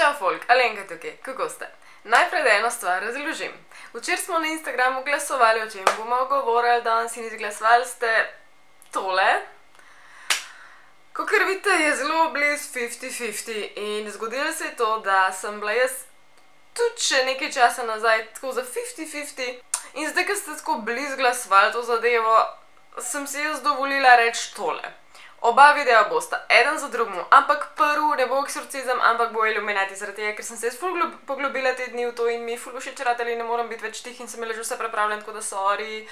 Čau folk, Alenka tukaj, kako ste? Najprej da eno stvar razložim. Včeraj smo na Instagramu glasovali, o čem bomo govorili danes in izglasovali ste tole. Kakor vidite, je zelo blizu 50-50 in zgodilo se je to, da sem bila jaz tudi še nekaj časa nazaj tako za 50-50 in zdaj, ko ste tako blizu glasovali to zadevo, sem si jaz dovolila reči tole. Oba videa bosta, eden za drugim, ampak prvi ne bo eksorcizem, ampak bo Illuminati, zaradi tega, ker sem se jaz ful poglobila te dni v to in mi ful všeč ratali, ne moram biti več tih in sem imela že vse pripravljeno, tako da sorry.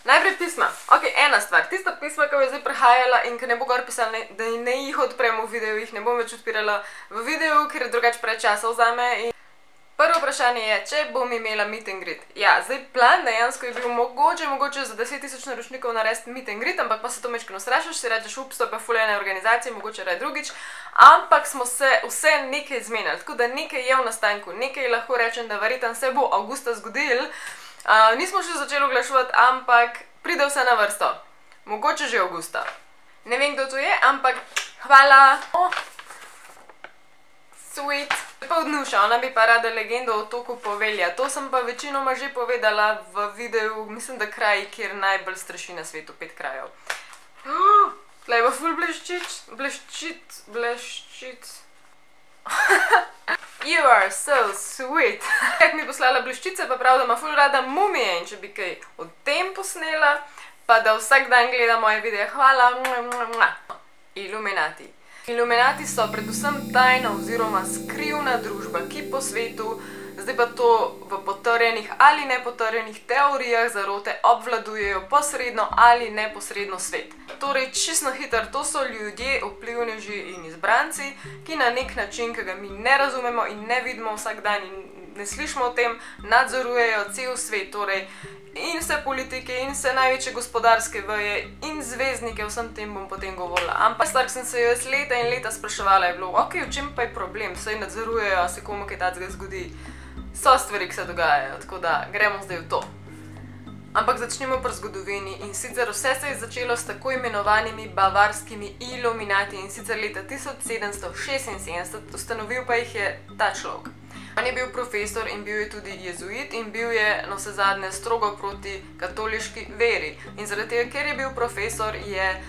Najprej pisma. Ok, ena stvar, tista pisma, ki je zdaj prehajala in ki ne bo gor pisala, da ne jih odpremo v videu, jih ne bom več odpirala v videu, ker je drugače preveč časa vzame in prvo vprašanje je, če bom imela meet and greet. Ja, zdaj plan dejansko je bil mogoče za 10.000 naročnikov narediti meet and greet, ampak pa se to mečkeno strašiš, si rečeš, ups, to je pa ful ene organizacije, mogoče raj drugič, ampak smo se vse nekaj zmenili, tako da nekaj je v nastanku, nekaj lahko rečem, da verjetno se bo avgusta zgodil. Nismo še začeli oglaševati, ampak pride vse na vrsto. Mogoče že avgusta. Ne vem, kdo to je, ampak hvala. Sweet. Pa od Nuša, ona bi pa rada legendo o otoku Povelja. To sem pa večinoma že povedala v videu, mislim, da kraji, kjer najbolj straši na svetu, 5 krajev. Tle je pa ful bleščit. You are so sweet. Kak mi poslala bleščice, pa prav, da ima ful rada mumije in če bi kaj o tem posnela, pa da vsak dan gleda moje videe. Hvala. Illuminati. Illuminati so predvsem tajna oziroma skrivna družba, ki po svetu, zdaj pa to v potrjenih ali nepotrjenih teorijah zarote obvladujejo posredno ali neposredno svet. Torej, čisto hiter, to so ljudje, vplivneži in izbranci, ki na nek način, ki ga mi ne razumemo in ne vidimo vsak dan in ne slišimo o tem, nadzorujejo cel svet, torej in vse politike, in vse največje gospodarske veje, in zvezdnike, vsem tem bom potem govorila. Ampak stvar, ki sem se jo jaz leta in leta spraševala, je bilo, ok, v čem pa je problem, saj nadzorujejo, se komu kaj takega zgodi. So stvari, ki se dogajajo, tako da gremo zdaj v to. Ampak začnimo pri zgodovini in sicer vse se je začelo s tako imenovanimi bavarskimi Illuminati in sicer leta 1776, ustanovil pa jih je ta človek. On je bil profesor in bil je tudi jezuit in bil je navsezadnje strogo proti katoliški veri. In zaradi tega, ker je bil profesor, je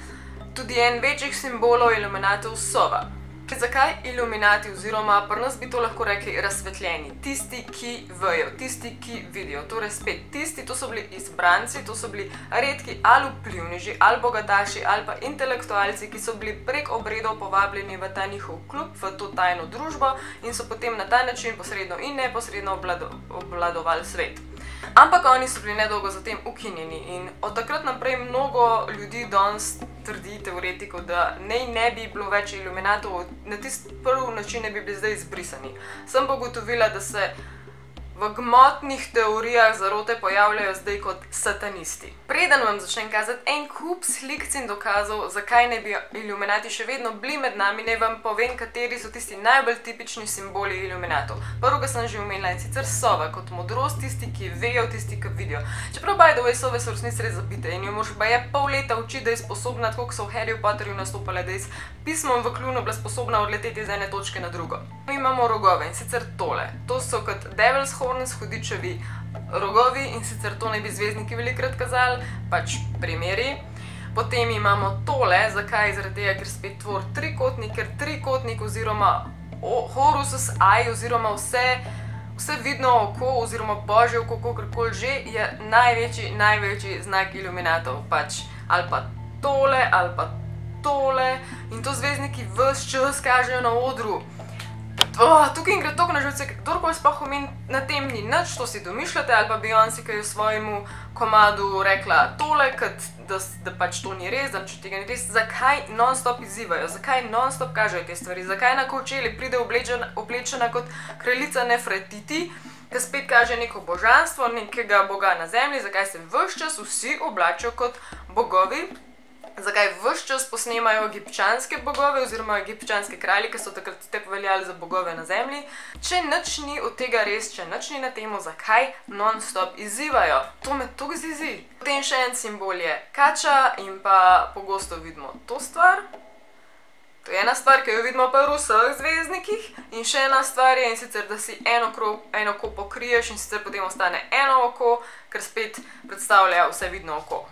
tudi en večjih simbolov Illuminatov sova. Zakaj Illuminati oziroma pri nas bi to lahko rekli razsvetljeni? Tisti, ki vejo, tisti, ki vidijo. Torej spet tisti, to so bili izbranci, to so bili redki ali vplivneži, ali bogataši, ali pa intelektualci, ki so bili prek obredov povabljeni v ta njihov klub, v to tajno družbo in so potem na ta način posredno in neposredno obvladovali svet. Ampak oni so bili nedolgo zatem ukinjeni in od takrat naprej mnogo ljudi danes trdi, teoretikov, da ne bi bilo več Illuminatov, na tisti prvi način ne bi bili zdaj izbrisani. Sem pa ugotovila, da se v gmotnih teorijah zarote pojavljajo zdaj kot satanisti. Preden vam začnem kazati en kup slikc in dokazov, zakaj ne bi Illuminati še vedno bili med nami, ne vam povem, kateri so tisti najbolj tipični simboli Illuminatov. Prvega sem že omenila in sicer sova, kot modrost, tisti, ki vejo, tisti, ki vidijo. Čeprav by the way, sove so resnici res zabite in jo moraš baje pol leta učiti, da je sposobna, tako kot so v Harry Potterju nastopale, da je s pismom v kljunu bila sposobna odleteti z ene točke na drugo. Mi imamo rogove in sicer tole. To so kot Devil's Horns, hudičevi rogovi in sicer to naj bi zvezdniki velikrat kazali, pač primeri. Potem imamo tole, zakaj? Zaradi tega, ker spet tvor trikotnik, ker trikotnik oziroma Horus Eye oziroma vse vidno oko oziroma božje oko, kakorkoli že, je največji znak Illuminatov, pač ali pa tole, ali pa tole in to zvezdniki ves čas kažejo na odru. Tukaj gre toliko na živce, kdorkoli sploh omeni na tem ni nič, to si domišljate, ali pa Beyoncé, ki je v svojemu komadu rekla tole, da pač to ni res, da če tega ni res. Zakaj non-stop izzivajo, zakaj non-stop kažejo te stvari, zakaj na Coachelli pride oblečena kot kraljica Nefertiti, ki spet kaže neko božanstvo, nekega boga na zemlji, zakaj se ves čas vsi oblačijo kot bogovi. Zakaj ves čas posnemajo egipčanske bogove oziroma egipčanske kralje, ki so takrat te veljali za bogove na zemlji. Če nič ni od tega res, če nič ni na temo, zakaj non-stop izzivajo? To me toliko zizi. Potem še en simbol je kača in pa pogosto vidimo to stvar. To je ena stvar, ki jo vidimo pa v vseh zvezdnikih. In še ena stvar je, in sicer, da si eno oko pokriješ in sicer potem ostane eno oko, ker spet predstavlja vsevidno oko.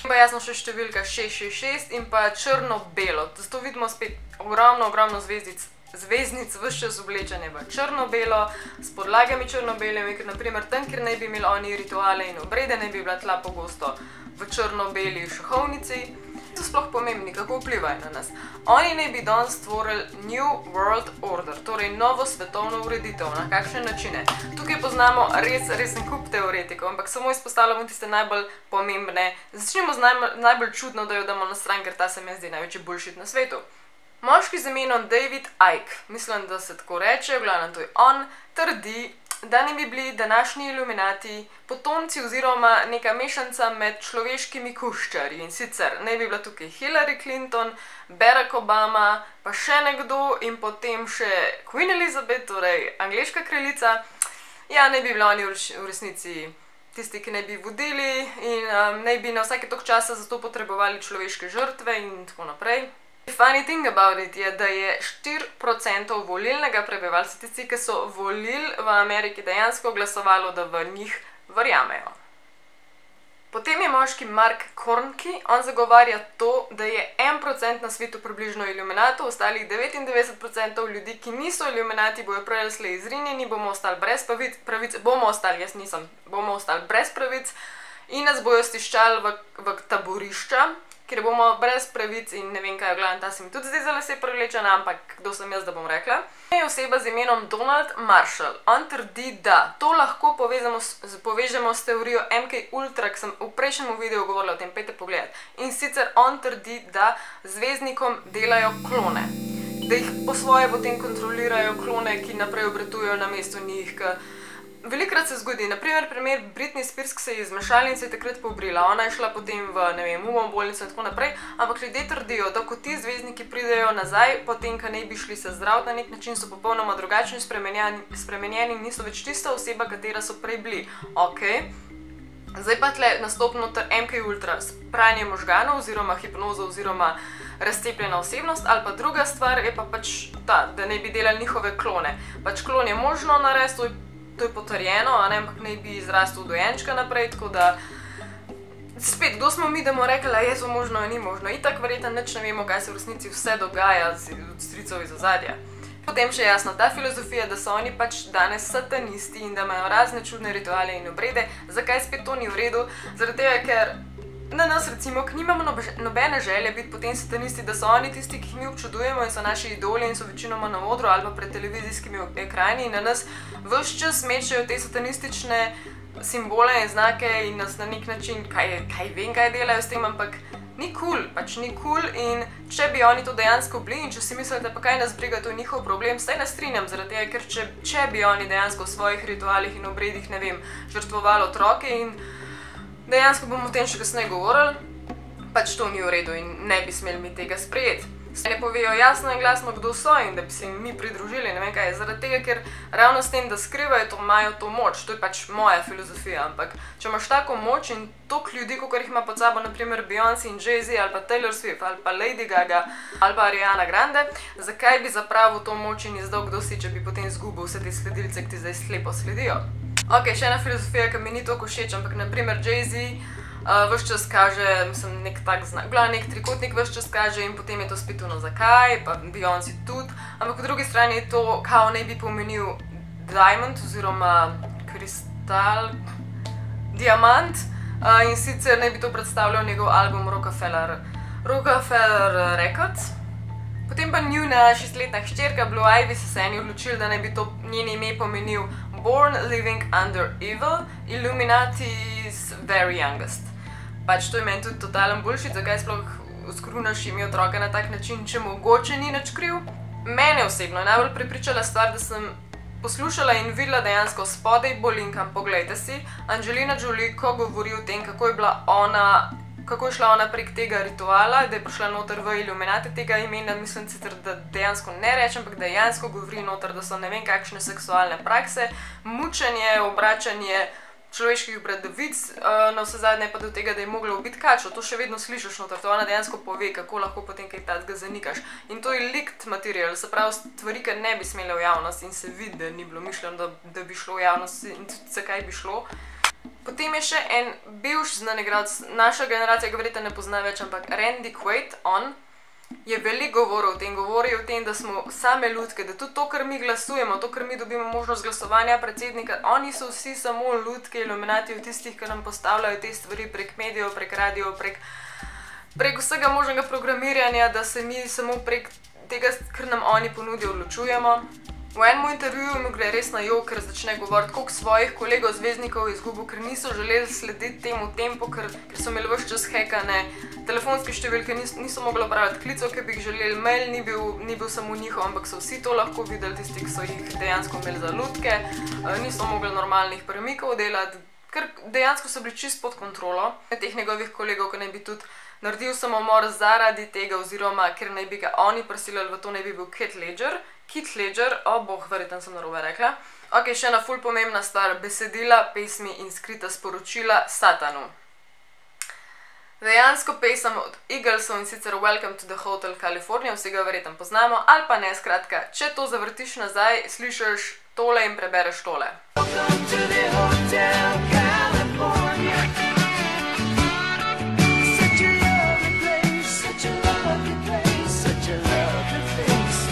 In pa jasno še številka 666 in pa črno-belo. Zato vidimo spet ogromno zvezdnic vse čas oblečene v črno-belo, s podlagami črno-belimi, ker naprimer tam, kjer naj bi imeli oni rituale in obrede, naj bi bila tla pogosto v črno-beli šahovnici. To sploh pomembni, kako vplivajo na nas. Oni naj bi danes stvorili New World Order, torej novo svetovno ureditev, na kakšne načine. Tukaj poznamo resen kup teoretikov, ampak samo izpostavljamo tiste najbolj pomembne. Začnemo z najbolj čudno, da jo damo na stran, ker ta se mi zdi največji bullshit na svetu. Moški z imenom David Icke, mislim, da se tako reče, v glavnem to je on, trdi, da ne bi bili današnji iluminati potomci oziroma neka mešanca med človeškimi kuščarji. In sicer naj bi bila tukaj Hillary Clinton, Barack Obama, pa še nekdo in potem še Queen Elizabeth, torej angleška kraljica. Ja, naj bi bila oni v resnici tisti, ki naj bi vodili in naj bi na vsake toliko časa zato potrebovali človeške žrtve in tako naprej. Funny thing about it je, da je 4% volilnega prebivalstva, tisti, ki so volili v Ameriki, dejansko glasovalo, da v njih verjamejo. Potem je moški Mark Kornke, on zagovarja to, da je 1% na svetu približno iluminatov, ostalih 99% ljudi, ki niso iluminati, bojo prej ali slej izrinjeni, bomo ostali brez pravic, bomo ostali brez pravic in nas bojo stiščali v taborišča, kjer bomo brez pravic in ne vem kaj, v glavnem ta se mi tudi zdaj za lase privlečena, ampak kdo sem jaz, da bom rekla. Je oseba z imenom Donald Marshall. On trdi, da to lahko povežemo s teorijo MK Ultra, ki sem v prejšnjem videu govorila o tem, pejte pogledat. In sicer on trdi, da zvezdnikom delajo klone. Da jih po svoje potem kontrolirajo klone, ki naprej obretujejo na mesto njih, velikokrat se zgodi, naprimer primer Britney Spears, ki se je izmešala in se je takrat pobrila. Ona je šla potem v, ne vem, bolnico in tako naprej, ampak ljudje trdijo, da ko ti zvezdniki pridejo nazaj, potem, ko ne bi šli se zdraviti na nek način, so popolnoma drugačni, spremenjeni in niso več tista oseba, katera so prej bili. Ok, zdaj pa tle nastopi noter MK Ultra, pranje možganov oziroma hipnoza oziroma razcepljena osebnost, ali pa druga stvar je pa pač ta, da ne bi delali njihove klone. Pač klon je možno narediti, to je potrjeno, ampak naj bi izrastel dojenčka naprej, tako da spet, kdo smo mi, da bomo rekli, je to možno, ni možno. Itak verjetno nič ne vemo, kaj se v resnici vse dogaja od stricov iz ozadja. Potem še jasno, ta filozofija, da so oni pač danes satanisti in da imajo razne čudne rituale in obrede, zakaj spet to ni v redu? Zaradi tega, ker na nas recimo, ki nimamo nobene želje biti potem satanisti, da so oni tisti, ki jih mi občudujemo in so naši idoli in so večinoma na odru ali pa pred televizijskimi ekrani in na nas ves čas mečejo te satanistične simbole in znake in nas na nek način, kaj vem, kaj delajo s tem, ampak ni kul, pač ni kul in če bi oni to dejansko bili in če si mislite, pa kaj nas briga, to je njihov problem, saj ne strinjam zaradi tega, ker če bi oni dejansko v svojih ritualih in obredih, ne vem, žrtvovali otroke in dejansko bomo o tem še kasneje govorili, pač to ni v redu in ne bi smeli mi tega sprejeti. Ne povejo jasno in glasno, kdo so in da bi se jim mi pridružili, ne vem kaj, zaradi tega, ker ravno s tem, da skrivajo to, imajo to moč, to je pač moja filozofija, ampak če imaš tako moč in toliko ljudi, kakor jih ima pod sabo, naprimer Beyoncé in Jay-Z ali pa Taylor Swift ali pa Lady Gaga ali pa Ariana Grande, zakaj bi zapravil to moč in izdal kdo si, če bi potem izgubil vse te sledilce, ki ti zdaj slepo sledijo. Ok, še ena filozofija, ki mi ni toliko všeč, ampak naprimer Jay-Z ves čas kaže, mislim, nek tak znak, nek trikotnik ves čas kaže in potem je to spet ono zakaj, pa Beyoncé tudi, ampak po drugi strani je to, kao naj bi pomenil diamond oziroma kristal, diamant in sicer naj bi to predstavljal njegov album Rockefeller Records. Potem pa njuna 6-letna hčerka Blue Ivy so se eni odločili, da naj bi to njen ime pomenil Born Living Under Evil, Illuminati's Very Youngest. Pač to je meni tudi totalen bullshit, zakaj sploh skrunaš ime otroka na tak način, če mogoče ni nič kriv. Mene osebno je najbolj prepričala stvar, da sem poslušala in videla dejansko spodaj bolinkam, poglejte si, Angelina Jolie, ko govori o tem, kako je šla ona prek tega rituala, da je prišla noter v Illuminati tega imena, mislim sicer, da dejansko ne rečem, ampak dejansko govori noter, da so ne vem kakšne seksualne prakse, mučenje, obračanje človeških bradavic, na vse zadnje pa do tega, da je mogla ubiti kačo. To še vedno slišiš noter, to ona dejansko pove, kako lahko potem kaj takega zanikaš. In to je leaked material, se pravi stvari, ki ne bi smele v javnost in se vidi, da ni bilo mišljeno, da bi šlo v javnost in tudi zakaj bi šlo. Potem je še en bivši znan igralec, naša generacija ga verjetno ne pozna več, ampak Randy Quaid, on je veliko govoril o tem, govori o tem, da smo same lutke, da tudi to, kar mi glasujemo, to, kar mi dobimo možnost glasovanja predsednika, oni so vsi samo lutke, iluminati od tistih, ki nam postavljajo te stvari prek medijev, prek radio, prek vsega možnega programiranja, da se mi samo prek tega, kar nam oni ponudijo, odločujemo. V enem intervjuju mi gre res na jok, ker začne govoriti, koliko svojih kolegov zvezdnikov je izgubil, ker niso želeli slediti temu tempu, ker so imeli ves čas hekane, telefonske številke niso mogli opraviti klicev, ki bi jih želeli, mail ni bil samo njihov, ampak so vsi to lahko videli, tisti, ki so jih dejansko imeli za lutke, niso mogli normalnih premikov delati, ker dejansko so bili čist pod kontrolo teh njegovih kolegov, ki naj bi tudi naredil samomor zaradi tega, oziroma ker naj bi ga oni prisilili v to, naj bi bil Heath Ledger, o boh, verjetno sem narobe rekla. Ok, še ena ful pomembna stvar, besedila, pesmi in skrita sporočila Satanu. Dejansko pesem od Eaglesov, in sicer Welcome to the Hotel California, vsi ga verjetno poznamo, ali pa ne, skratka, če to zavrtiš nazaj, slišiš tole in prebereš tole. Welcome to the Hotel California. Such a lovely place, such a lovely place, such a lovely face.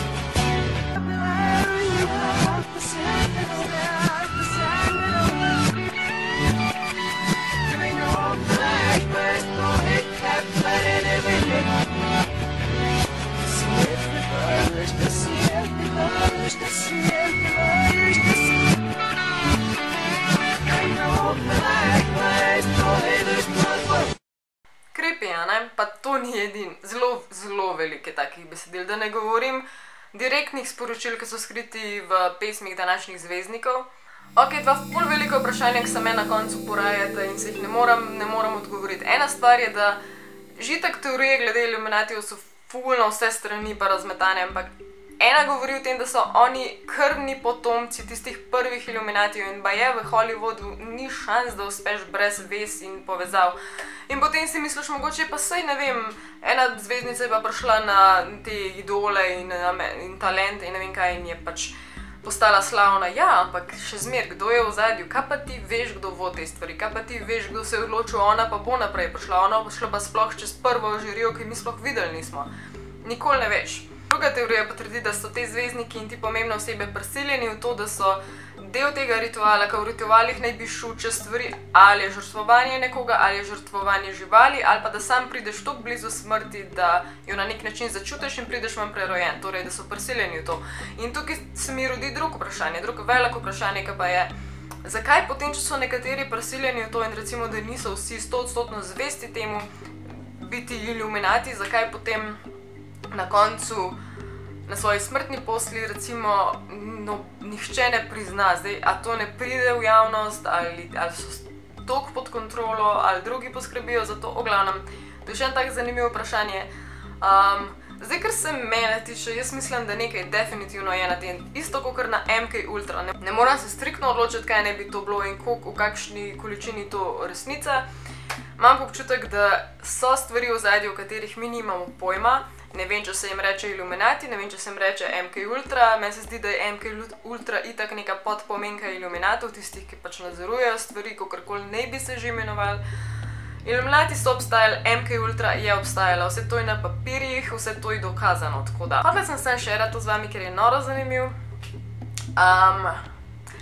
Creepy, a ne? Pa to ni edin. Zelo veliko je takih besedil. Da ne govorim direktnih sporočil, ki so skriti v pesmih današnjih zvezdnikov. Ok, dva ful veliko vprašanja, ki se me na koncu porajata in se jih ne moram odgovoriti. Ena stvar je, da žitek teorije glede iluminatijev so ful na vse strani pa razmetane, ampak ena govori o tem, da so oni krvni potomci tistih prvih iluminatijev in baje v Hollywoodu ni šans, da uspeš brez vez in povezav. In potem si misliš, mogoče pa sej, ne vem, ena zvezdnica je pa prišla na te idole in talente in ne vem kaj in je pač postala slavna. Ja, ampak še zmer, kdo je v zadju? Kaj pa ti veš, kdo vo te stvari? Kaj pa ti veš, kdo se je odločil? Ona pa bo naprej prišla, ona pa šla pa sploh čez prvo žirijo, ki mi sploh videli nismo. Nikoli ne veš. Druga teorija pa trdi, da so te zvezdniki in ti pomembne osebe prisiljeni v to, da so del tega rituala, ka v ritualih naj bi šel čez stvari, ali je žrtvovanje nekoga, ali je žrtvovanje živali, ali pa da sam prideš tako blizu smrti, da jo na nek način začutiš in prideš vam prerojen, torej da so prisiljeni v to. In tukaj se mi rodi drugo vprašanje, drugo veliko vprašanje, ki pa je, zakaj potem, če so nekateri prisiljeni v to in recimo, da niso vsi 100% zvesti temu biti iluminati, zakaj potem na koncu, na svoji smrtni posli, recimo, nihče ne prizna, zdaj, a to ne pride v javnost, ali so toliko pod kontrolo, ali drugi poskrbijo za to, o glavnem, to je še en tak zanimivo vprašanje. Zdaj, kar se mene tiče, jaz mislim, da nekaj definitivno je na tem, isto kot na MK Ultra. Ne moram se striktno odločiti, kaj ne bi to bilo in koliko, v kakšni količini to resnica. Imam občutek, da so stvari v zadju, o katerih mi nimamo pojma. Ne vem, če se jim reče Illuminati, ne vem, če se jim reče MK Ultra. Meni se zdi, da je MK Ultra itak neka podpomenka Illuminatov, tistih, ki pač nadzorujejo stvari, kakorkoli ne bi se že imenovali. Illuminati so obstajali, MK Ultra je obstajala, vse to je na papirjih, vse to je dokazano, tako da. Hotela sem šerati to z vami, ker je noro zanimiv.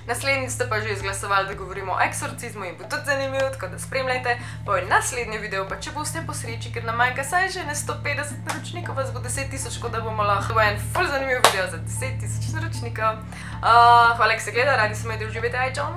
Naslednji ste pa že izglasovali, da govorimo o eksorcizmu in bo tudi zanimiv, tako da spremljajte. Pa je naslednji video, pa če boste po sreči, ker nam manjka saj že 150 naročnikov, vas bo 10 000, tako da bomo lahko en ful zanimiv video za 10 000 naročnikov. Hvala, ki se gleda, radi se me, da uživajte, aj čau!